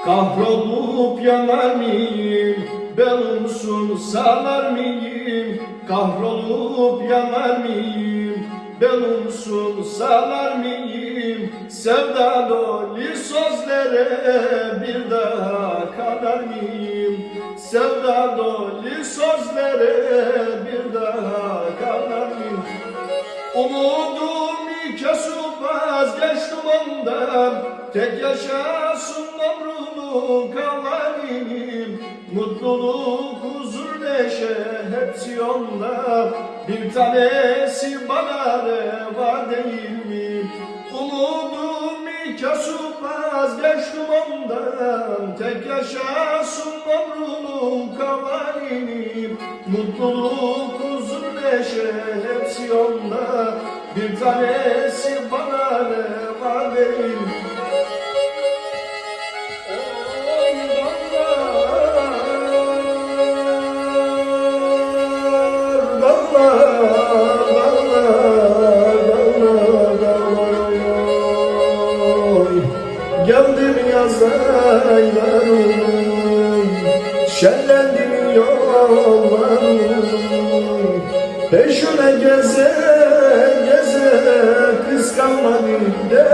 Kahrolup yanar mıyım, belunsuz sağlar mıyım? Kahrolup yanar mıyım, belunsuz sağlar mıyım? Sevda dolu sözlere bir daha kanar mıyım? Sevda dolu sözlere bir daha kanar mıyım? Umudum kesip vazgeçtim ondan, tek yaşasın ömrümü kavalim. Mutluluk, huzur, neşe hepsi onda, bir tanesi bana reva değil mi? Umudum kesip vazgeçtim ondan, tek yaşasın ömrümü kavalim. Mutluluk, huzur, neşe hepsi onda, bir tanesi bana reva değil. Geldim yaz aylarım, şenlendim yollarım. Peşine geze geze kıskanmadım de